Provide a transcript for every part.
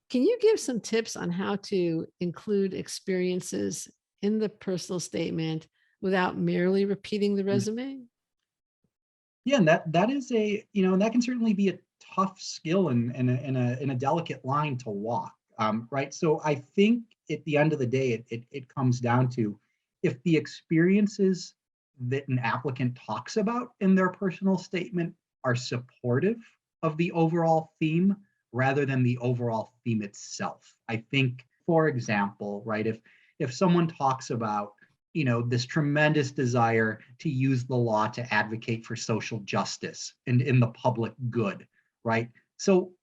Can you give some tips on how to include experiences in the personal statement without merely repeating the Mm. resume? Yeah, and that is and that can certainly be a tough skill and a delicate line to walk, right? So I think at the end of the day, it comes down to if the experiences that an applicant talks about in their personal statement are supportive of the overall theme rather than the overall theme itself. I think, for example, right, if someone talks about this tremendous desire to use the law to advocate for social justice and in the public good, right? So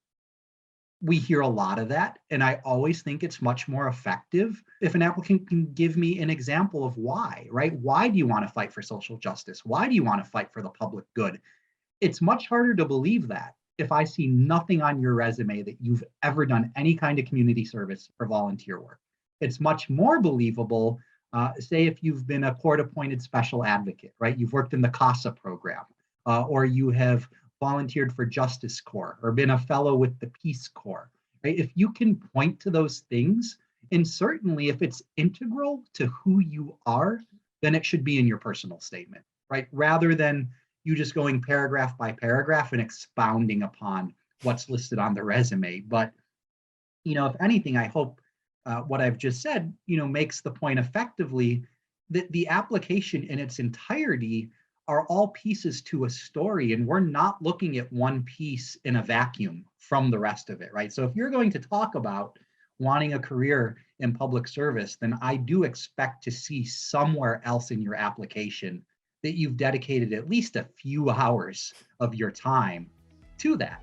we hear a lot of that. And I always think it's much more effective if an applicant can give me an example of why, right? Why do you want to fight for social justice? Why do you want to fight for the public good? It's much harder to believe that if I see nothing on your resume that you've ever done any kind of community service or volunteer work. It's much more believable, say, if you've been a court appointed special advocate, right? You've worked in the CASA program, or you have volunteered for Justice Corps or been a fellow with the Peace Corps, right? If you can point to those things, and certainly if it's integral to who you are, then it should be in your personal statement, right? Rather than you just going paragraph by paragraph and expounding upon what's listed on the resume. But if anything, I hope what I've just said, makes the point effectively that the application in its entirety are all pieces to a story, and we're not looking at one piece in a vacuum from the rest of it, right? So if you're going to talk about wanting a career in public service, then I do expect to see somewhere else in your application that you've dedicated at least a few hours of your time to that.